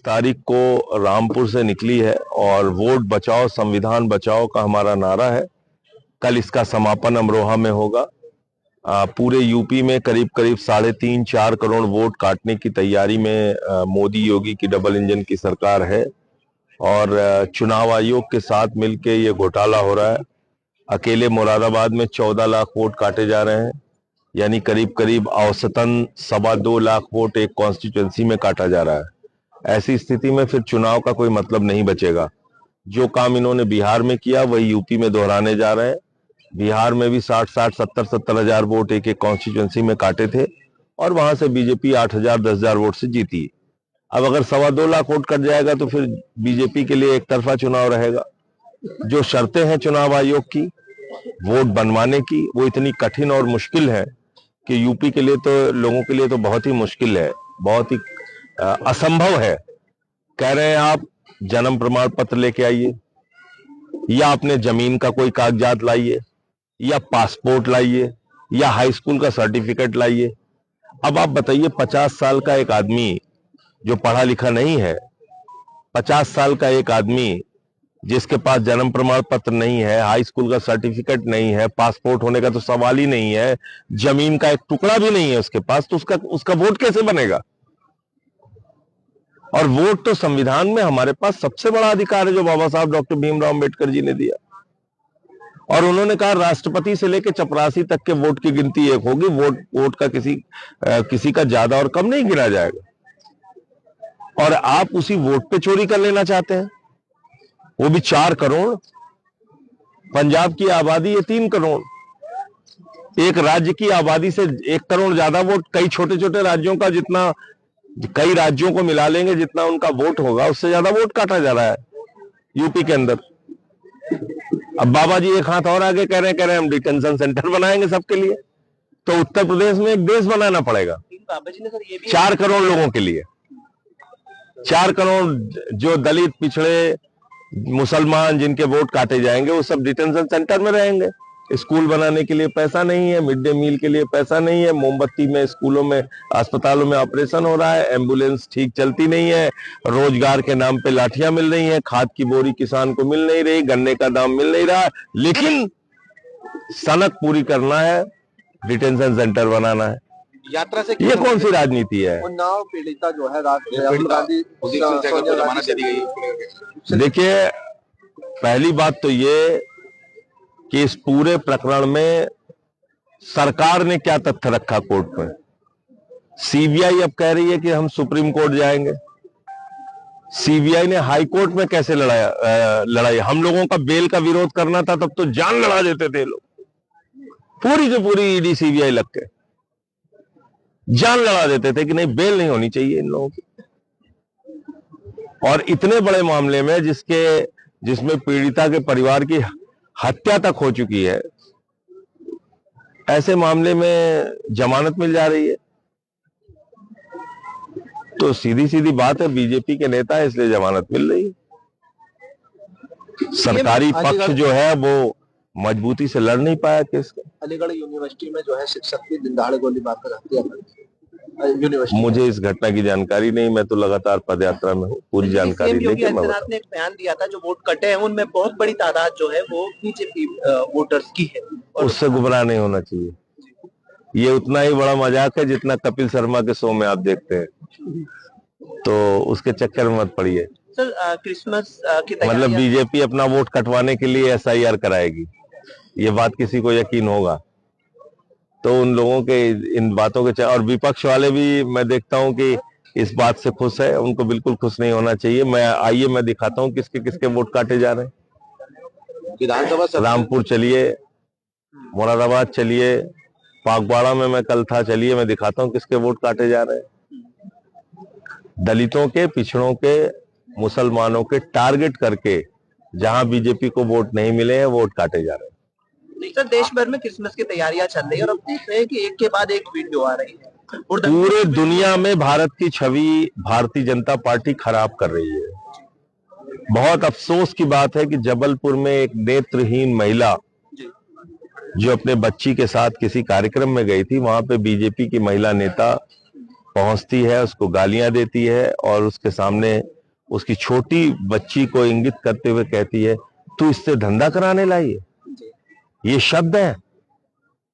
तारीख को रामपुर से निकली है और वोट बचाओ संविधान बचाओ का हमारा नारा है। कल इसका समापन अमरोहा में होगा। पूरे यूपी में करीब करीब 3.5-4 करोड़ वोट काटने की तैयारी में मोदी योगी की डबल इंजन की सरकार है और चुनाव आयोग के साथ मिलकर ये घोटाला हो रहा है। अकेले मुरादाबाद में 14 लाख वोट काटे जा रहे हैं, यानी करीब करीब औसतन 2.25 लाख वोट एक कॉन्स्टिट्यूंसी में काटा जा रहा है। ऐसी स्थिति में फिर चुनाव का कोई मतलब नहीं बचेगा। जो काम इन्होंने बिहार में किया वही यूपी में दोहराने जा रहे हैं। बिहार में भी 60-70 हजार वोट एक एक कॉन्स्टिट्यूंसी में काटे थे और वहां से बीजेपी 8,000-10,000 वोट से जीती। अब अगर 2.25 लाख वोट कट जाएगा तो फिर बीजेपी के लिए एक तरफा चुनाव रहेगा। जो शर्तें हैं चुनाव आयोग की वोट बनवाने की, वो इतनी कठिन और मुश्किल है कि यूपी के लिए तो, लोगों के लिए तो बहुत ही मुश्किल है, बहुत ही असंभव है। कह रहे हैं आप जन्म प्रमाण पत्र लेके आइए, या अपने जमीन का कोई कागजात लाइए, या पासपोर्ट लाइए, या हाई स्कूल का सर्टिफिकेट लाइए। अब आप बताइए 50 साल का एक आदमी जो पढ़ा लिखा नहीं है, 50 साल का एक आदमी जिसके पास जन्म प्रमाण पत्र नहीं है, हाई स्कूल का सर्टिफिकेट नहीं है, पासपोर्ट होने का तो सवाल ही नहीं है, जमीन का एक टुकड़ा भी नहीं है उसके पास, तो उसका वोट कैसे बनेगा? और वोट तो संविधान में हमारे पास सबसे बड़ा अधिकार है जो बाबा साहब डॉक्टर भीमराव अंबेडकर जी ने दिया। और उन्होंने कहा राष्ट्रपति से लेकर चपरासी तक के वोट की गिनती एक होगी, वोट का किसी का ज्यादा और कम नहीं गिना जाएगा। और आप उसी वोट पे चोरी कर लेना चाहते हैं, वो भी 4 करोड़। पंजाब की आबादी है 3 करोड़। एक राज्य की आबादी से 1 करोड़ ज्यादा वोट, कई छोटे छोटे राज्यों का जितना, कई राज्यों को मिला लेंगे जितना उनका वोट होगा, उससे ज्यादा वोट काटा जा रहा है यूपी के अंदर। अब बाबा जी एक हाथ और आगे कह रहे हैं हम डिटेंशन सेंटर बनाएंगे सबके लिए। तो उत्तर प्रदेश में एक देश बनाना पड़ेगा 4 करोड़ लोगों के लिए। 4 करोड़ जो दलित, पिछड़े, मुसलमान जिनके वोट काटे जाएंगे वो सब डिटेंशन सेंटर में रहेंगे। स्कूल बनाने के लिए पैसा नहीं है, मिड डे मील के लिए पैसा नहीं है, मोमबत्ती में स्कूलों में, अस्पतालों में ऑपरेशन हो रहा है, एम्बुलेंस ठीक चलती नहीं है, रोजगार के नाम पे लाठियां मिल रही हैं, खाद की बोरी किसान को मिल नहीं रही, गन्ने का दाम मिल नहीं रहा, लेकिन सनक पूरी करना है, डिटेंशन सेंटर बनाना है। यात्रा से ये कौन सी राजनीति है? उन्नाव पीड़िता जो है राहुल गांधी जमानत दी गई। देखिए, पहली बात तो ये कि इस पूरे प्रकरण में सरकार ने क्या तथ्य रखा कोर्ट में। सीबीआई अब कह रही है कि हम सुप्रीम कोर्ट जाएंगे। सीबीआई ने हाई कोर्ट में कैसे लड़ाई? हम लोगों का बेल का विरोध करना था तब तो जान लड़ा देते थे लोग, पूरी जो पूरी ईडी सीबीआई लग के जान लड़ा देते थे कि नहीं, बेल नहीं होनी चाहिए इन लोगों की। और इतने बड़े मामले में जिसमें पीड़िता के परिवार की हत्या तक हो चुकी है, ऐसे मामले में जमानत मिल जा रही है। तो सीधी सीधी बात है, बीजेपी के नेता है इसलिए जमानत मिल रही है। सरकारी पक्ष जो है वो मजबूती से लड़ नहीं पाया केस का। अलीगढ़ यूनिवर्सिटी में जो है शिक्षक की दिन दहाड़े गोली मारकर हत्या कर दी। मुझे इस घटना की जानकारी नहीं, मैं तो लगातार पदयात्रा में हूँ, पूरी जानकारी लेके मैं बताऊं। ने एक बयान दिया था जो वोट कटे हैं उनमें बहुत बड़ी तादाद जो है वो बीजेपी वोटर्स की है, और उससे गुमराह नहीं होना चाहिए। ये उतना ही बड़ा मजाक है जितना कपिल शर्मा के शो में आप देखते हैं, तो उसके चक्कर में मत पड़िए। सर, क्रिसमस की मतलब बीजेपी अपना वोट कटवाने के लिए एसआईआर कराएगी, ये बात किसी को यकीन होगा तो उन लोगों के इन बातों के, और विपक्ष वाले भी मैं देखता हूं कि इस बात से खुश है, उनको बिल्कुल खुश नहीं होना चाहिए। मैं दिखाता हूं किसके किसके वोट काटे जा रहे हैं। विधानसभा रामपुर चलिए, मुरादाबाद चलिए, पागवाड़ा में मैं कल था, चलिए मैं दिखाता हूं किसके वोट काटे जा रहे हैं। दलितों के, पिछड़ों के, मुसलमानों के टारगेट करके जहां बीजेपी को वोट नहीं मिले हैं, वोट काटे जा रहे हैं। सर, देश भर में क्रिसमस की तैयारियां चल रही है और अब देख रहे हैं कि एक के बाद एक वीडियो आ रही है। पूरे दुनिया में भारत की छवि भारतीय जनता पार्टी खराब कर रही है। बहुत अफसोस की बात है कि जबलपुर में एक नेत्रहीन महिला जो अपने बच्ची के साथ किसी कार्यक्रम में गई थी, वहां पे बीजेपी की महिला नेता पहुंचती है, उसको गालियां देती है और उसके सामने उसकी छोटी बच्ची को इंगित करते हुए कहती है तू इससे धंधा कराने लाई है। ये शब्द है,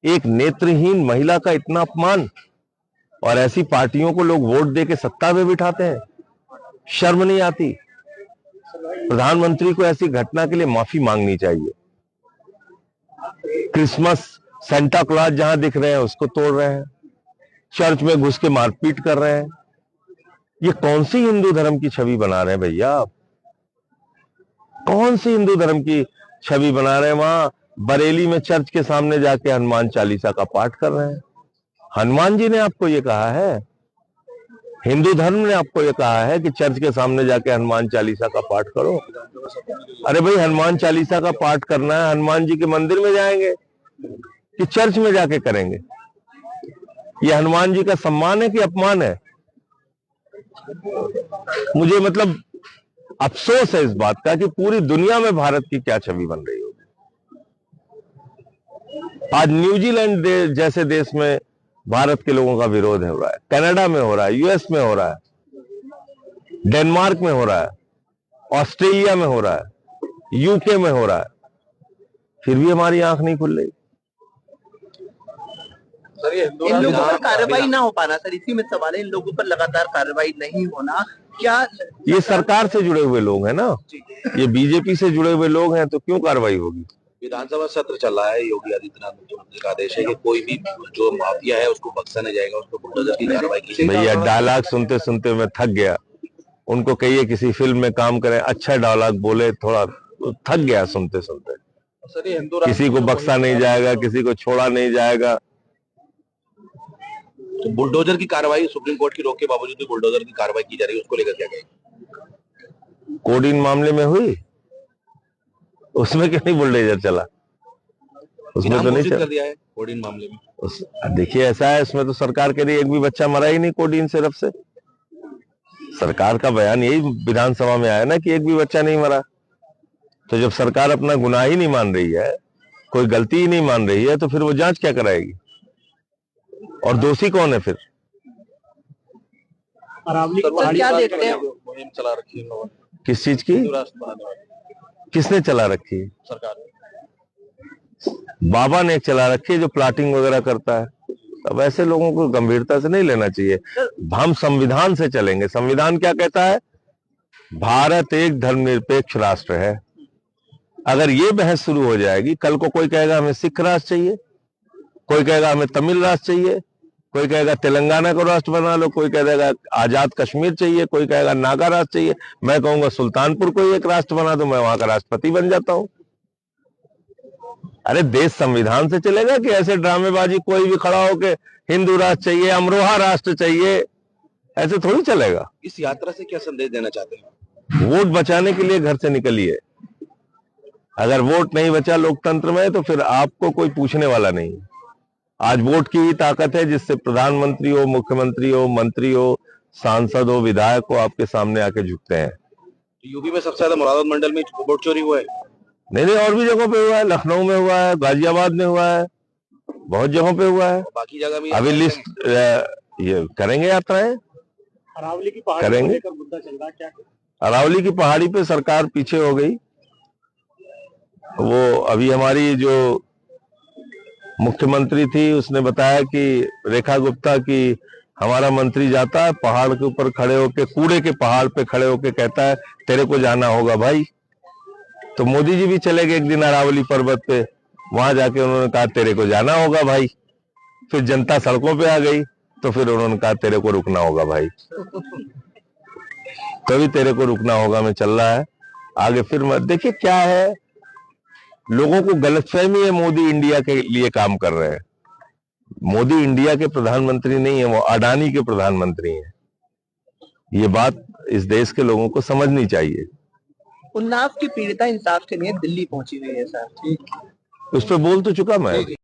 एक नेत्रहीन महिला का इतना अपमान, और ऐसी पार्टियों को लोग वोट दे के सत्ता में बिठाते हैं। शर्म नहीं आती? प्रधानमंत्री को ऐसी घटना के लिए माफी मांगनी चाहिए। क्रिसमस सेंटा क्लॉज जहां दिख रहे हैं उसको तोड़ रहे हैं, चर्च में घुस के मारपीट कर रहे हैं। ये कौन सी हिंदू धर्म की छवि बना रहे हैं भैया आप? कौन सी हिंदू धर्म की छवि बना रहे हैं? वहां बरेली में चर्च के सामने जाके हनुमान चालीसा का पाठ कर रहे हैं। हनुमान जी ने आपको ये कहा है? हिंदू धर्म ने आपको ये कहा है कि चर्च के सामने जाके हनुमान चालीसा का पाठ करो? अरे भाई, हनुमान चालीसा का पाठ करना है, हनुमान जी के मंदिर में जाएंगे कि चर्च में जाके करेंगे? ये हनुमान जी का सम्मान है कि अपमान है? मुझे मतलब अफसोस है इस बात का कि पूरी दुनिया में भारत की क्या छवि बन रही होगी। आज न्यूजीलैंड जैसे देश में भारत के लोगों का विरोध हो रहा है, कनाडा में हो रहा है, यूएस में हो रहा है, डेनमार्क में हो रहा है, ऑस्ट्रेलिया में हो रहा है, यूके में हो रहा है, फिर भी हमारी आंख नहीं खुल रही। सर, ये इन लोगों पर कार्रवाई ना हो पाना, सर इसी में सवाल है, इन लोगों पर लगातार कार्रवाई नहीं होना, क्या ये सरकार से जुड़े हुए लोग हैं ना, ये बीजेपी से जुड़े हुए लोग हैं, तो क्यों कार्रवाई होगी? विधानसभा सत्र चल रहा है, योगी आदित्यनाथ मुख्यमंत्री का आदेश है कि कोई भी जो माफिया है उसको बख्शा नहीं जाएगा, उसको बुलडोजर की कार्रवाई की जाएगी। भैया, डायलॉग सुनते सुनते मैं थक गया। उनको कहिए किसी फिल्म में काम करें, अच्छा डायलॉग बोले, थोड़ा थक गया सुनते सुनते। सर, ये हिंदू किसी को बख्शा नहीं जाएगा, किसी को छोड़ा नहीं जाएगा। तो बुलडोजर की कार्रवाई सुप्रीम कोर्ट की रोक के बावजूद भी बुलडोजर की कार्रवाई की जा रही है, उसको लेकर क्या कहेंगे? कोडीन मामले में हुई, उसमें क्यों नहीं बुलडोजर चला? उसमें तो नहीं चला। कर दिया है कोडीन मामले में। देखिए, ऐसा है, उसमें तो सरकार के लिए एक भी बच्चा मरा ही नहीं कोडीन सिरप से। सरकार का बयान यही विधानसभा में आया ना कि एक भी बच्चा नहीं मरा। तो जब सरकार अपना गुनाह ही नहीं मान रही है, कोई गलती ही नहीं मान रही है, तो फिर वो जांच क्या कराएगी? और दोषी कौन है फिर? क्या देखते हैं? मुहिम चला रखी है लोगों ने। किस चीज की? किसने चला रखी है? सरकार ने। बाबा ने एक चला रखी है जो प्लाटिंग वगैरह करता है। अब ऐसे लोगों को गंभीरता से नहीं लेना चाहिए। हम संविधान से चलेंगे। संविधान क्या कहता है? भारत एक धर्मनिरपेक्ष राष्ट्र है। अगर ये बहस शुरू हो जाएगी, कल को कोई कहेगा हमें सिख राष्ट्र चाहिए, कोई कहेगा हमें तमिल राष्ट्र चाहिए, कोई कहेगा तेलंगाना को राष्ट्र बना लो, कोई कहेगा आजाद कश्मीर चाहिए, कोई कहेगा नागा राष्ट्र चाहिए, मैं कहूंगा सुल्तानपुर को एक राष्ट्र बना दो, मैं वहां का राष्ट्रपति बन जाता हूं। अरे देश संविधान से चलेगा कि ऐसे ड्रामेबाजी कोई भी खड़ा होके हिंदू राष्ट्र चाहिए, अमरोहा राष्ट्र चाहिए, ऐसे थोड़ी चलेगा। इस यात्रा से क्या संदेश देना चाहते हैं? वोट बचाने के लिए घर से निकलिए। अगर वोट नहीं बचा लोकतंत्र में तो फिर आपको कोई पूछने वाला नहीं। आज वोट की ही ताकत है जिससे प्रधानमंत्री हो, मुख्यमंत्री हो, मंत्री हो, सांसद हो, विधायक हो, आपके सामने आके झुकते हैं। यूपी में सबसे ज्यादा मुरादाबाद मंडल में वोट चोरी हुआ है। नहीं, और भी जगहों पे हुआ है, लखनऊ में हुआ है, गाजियाबाद में हुआ है, बहुत जगहों पे हुआ है। बाकी जगह भी अभी लिस्ट ये करेंगे, यात्राएं अरावली की पहाड़ी करेंगे। मुद्दा चल रहा है, क्या अरावली की पहाड़ी पे सरकार पीछे हो गई। वो अभी हमारी जो मुख्यमंत्री थी उसने बताया कि रेखा गुप्ता की हमारा मंत्री जाता है पहाड़ के ऊपर खड़े होके, कूड़े के पहाड़ पे खड़े होके कहता है तेरे को जाना होगा भाई। तो मोदी जी भी चले गए एक दिन अरावली पर्वत पे, वहां जाके उन्होंने कहा तेरे को जाना होगा भाई। फिर जनता सड़कों पे आ गई तो फिर उन्होंने कहा तेरे को रुकना होगा भाई। कभी तेरे को रुकना होगा में चल रहा है आगे। फिर मत देखिए क्या है, लोगों को गलतफहमी है मोदी इंडिया के लिए काम कर रहे हैं। मोदी इंडिया के प्रधानमंत्री नहीं है, वो अडानी के प्रधानमंत्री हैं। ये बात इस देश के लोगों को समझनी चाहिए। उन्नाव की पीड़िता इंसाफ के लिए दिल्ली पहुंची हुई है सर। उस पर बोल तो चुका मैं।